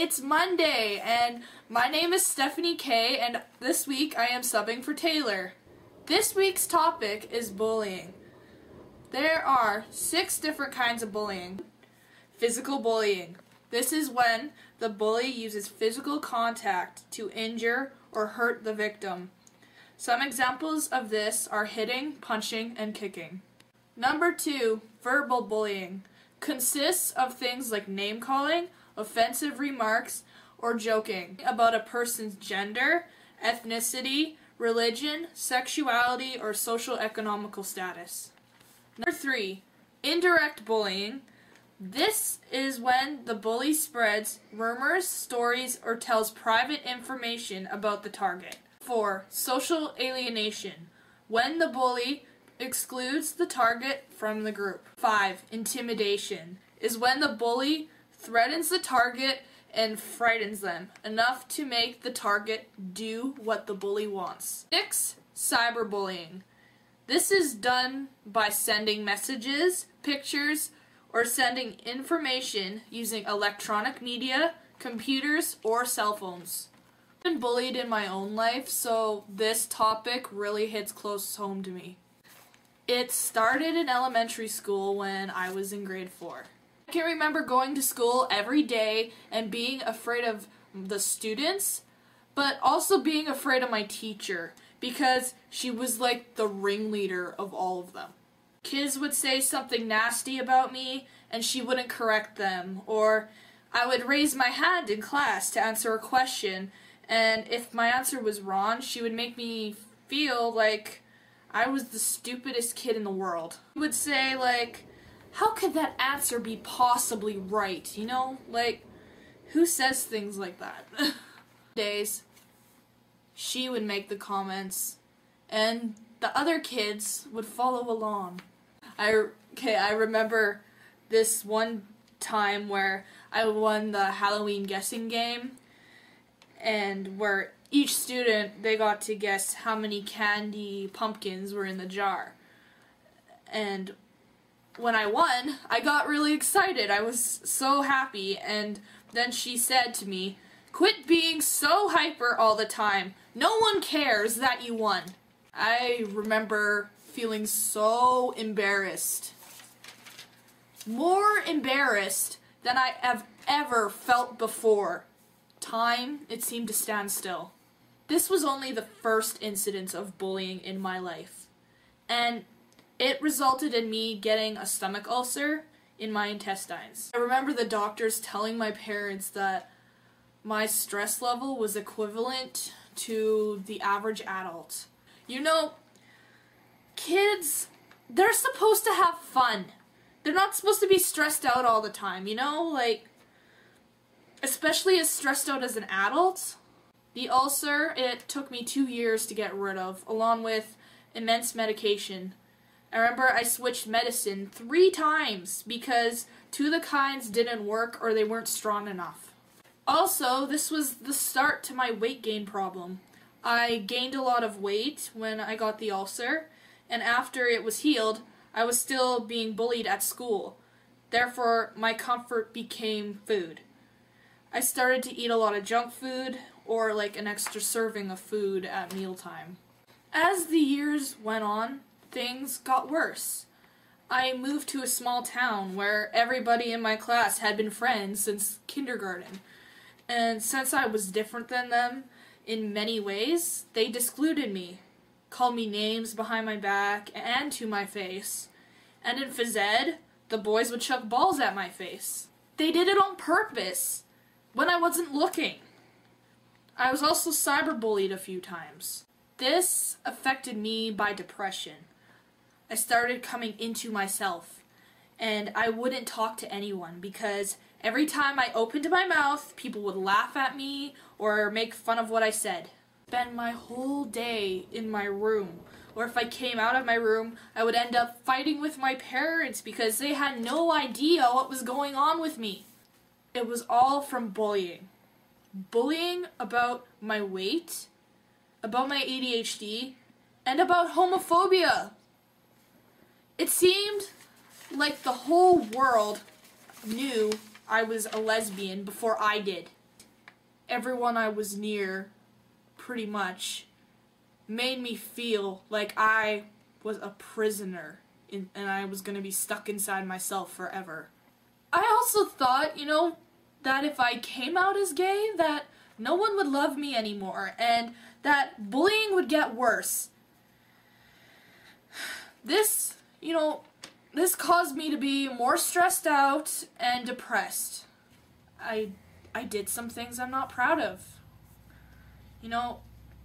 it's Monday, and my name is Stephanie K, and this week I am subbing for Taylor. This week's topic is bullying. There are 6 different kinds of bullying. Physical bullying. This is when the bully uses physical contact to injure or hurt the victim. Some examples of this are hitting, punching, and kicking. Number 2, verbal bullying. Consists of things like name-calling, offensive remarks, or joking about a person's gender, ethnicity, religion, sexuality, or social-economical status. Number 3, indirect bullying. This is when the bully spreads rumors, stories, or tells private information about the target. 4, social alienation. When the bully excludes the target from the group. 5, intimidation. Is when the bully threatens the target and frightens them enough to make the target do what the bully wants. 6, cyberbullying. This is done by sending messages, pictures, or sending information using electronic media, computers, or cell phones. I've been bullied in my own life, so this topic really hits close home to me. It started in elementary school when I was in grade 4. I can remember going to school every day and being afraid of the students, but also being afraid of my teacher because she was like the ringleader of all of them. Kids would say something nasty about me and she wouldn't correct them, or I would raise my hand in class to answer a question, and if my answer was wrong, she would make me feel like I was the stupidest kid in the world. She would say, like, how could that answer be possibly right? You know, like, who says things like that? Days, she would make the comments, and the other kids would follow along. I remember this one time where I won the Halloween guessing game, and where each student, they got to guess how many candy pumpkins were in the jar. And when I won, I got really excited. I was so happy, and then she said to me, "Quit being so hyper all the time. No one cares that you won." I remember feeling so embarrassed. More embarrassed than I have ever felt before. Time, it seemed to stand still. This was only the first incident of bullying in my life, and it resulted in me getting a stomach ulcer in my intestines. I remember the doctors telling my parents that my stress level was equivalent to the average adult. You know, kids, they're supposed to have fun. They're not supposed to be stressed out all the time, you know? Like, especially as stressed out as an adult. The ulcer, it took me 2 years to get rid of, along with immense medication. I remember I switched medicine 3 times because 2 of the kinds didn't work or they weren't strong enough. Also, this was the start to my weight gain problem. I gained a lot of weight when I got the ulcer, and after it was healed, I was still being bullied at school. Therefore, my comfort became food. I started to eat a lot of junk food, or like an extra serving of food at mealtime. As the years went on, things got worse. I moved to a small town where everybody in my class had been friends since kindergarten. And since I was different than them in many ways, they excluded me, called me names behind my back and to my face. And in phys ed, the boys would chuck balls at my face. They did it on purpose when I wasn't looking. I was also cyberbullied a few times. This affected me by depression. I started coming into myself, and I wouldn't talk to anyone because every time I opened my mouth, people would laugh at me or make fun of what I said. I spent my whole day in my room, or if I came out of my room, I would end up fighting with my parents because they had no idea what was going on with me. It was all from bullying. Bullying about my weight, about my ADHD, and about homophobia. It seemed like the whole world knew I was a lesbian before I did. everyone I was near, pretty much, made me feel like I was a prisoner and I was going to be stuck inside myself forever. I also thought, that if I came out as gay, that no one would love me anymore and that bullying would get worse. This caused me to be more stressed out and depressed. I did some things I'm not proud of.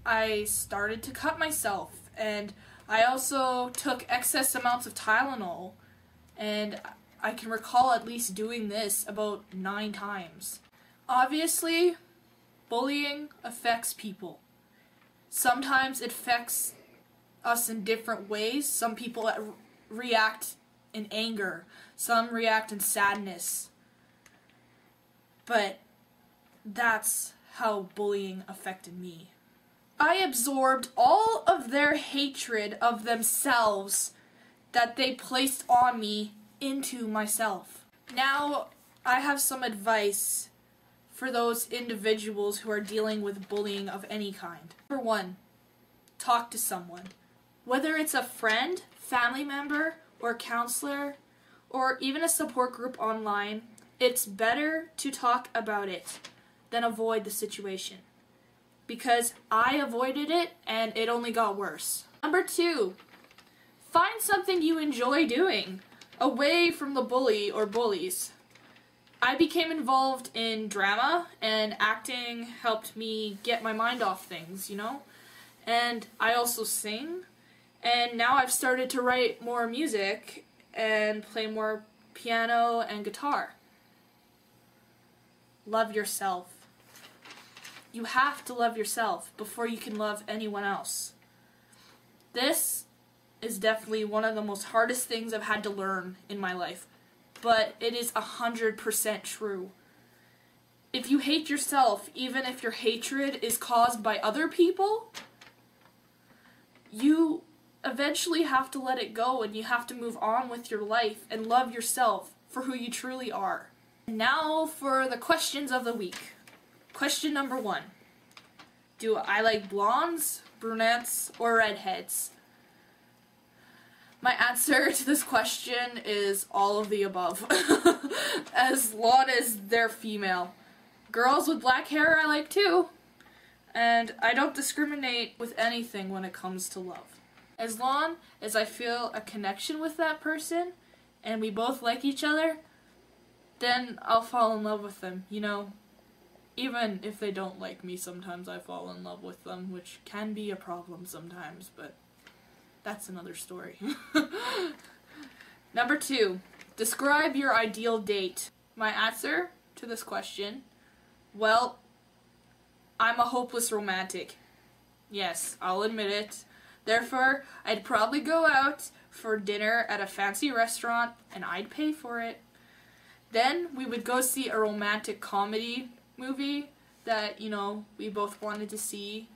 I started to cut myself, and I also took excess amounts of Tylenol, and I can recall at least doing this about 9 times. Obviously, bullying affects people. Sometimes it affects us in different ways. Some people react in anger, some react in sadness. But that's how bullying affected me. I absorbed all of their hatred of themselves that they placed on me into myself. Now, I have some advice for those individuals who are dealing with bullying of any kind. Number 1, talk to someone. Whether it's a friend, family member, or counselor, or even a support group online, it's better to talk about it than avoid the situation. Because I avoided it and it only got worse. Number 2, find something you enjoy doing away from the bully or bullies. I became involved in drama, and acting helped me get my mind off things, And I also sing, and now I've started to write more music and play more piano and guitar. Love yourself. You have to love yourself before you can love anyone else. This is definitely one of the most hardest things I've had to learn in my life, but it is 100% true. If you hate yourself, even if your hatred is caused by other people, you eventually have to let it go and you have to move on with your life and love yourself for who you truly are. Now for the questions of the week. Question number 1. Do I like blondes, brunettes, or redheads? My answer to this question is all of the above, as long as they're female. Girls with black hair I like too, and I don't discriminate with anything when it comes to love. As long as I feel a connection with that person, and we both like each other, then I'll fall in love with them, Even if they don't like me, sometimes I fall in love with them, which can be a problem sometimes, but that's another story. Number 2, describe your ideal date. My answer to this question, well, I'm a hopeless romantic. Yes, I'll admit it. Therefore, I'd probably go out for dinner at a fancy restaurant, and I'd pay for it. Then we would go see a romantic comedy movie that, we both wanted to see.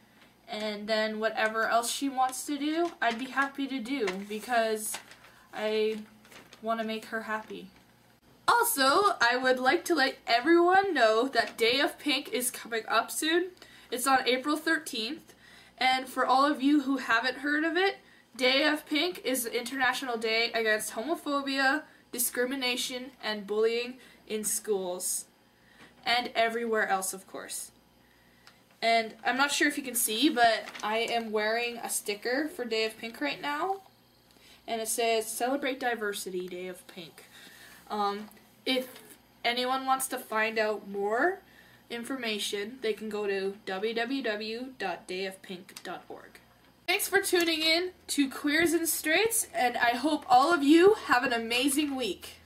And then whatever else she wants to do, I'd be happy to do because I want to make her happy. Also, I would like to let everyone know that Day of Pink is coming up soon. It's on April 13th. And for all of you who haven't heard of it, Day of Pink is the International Day Against Homophobia, Discrimination, and Bullying in schools. And everywhere else, of course. And I'm not sure if you can see, but I am wearing a sticker for Day of Pink right now. And it says, Celebrate Diversity, Day of Pink. If anyone wants to find out more information, they can go to www.dayofpink.org. Thanks for tuning in to Queers and Straights, and I hope all of you have an amazing week.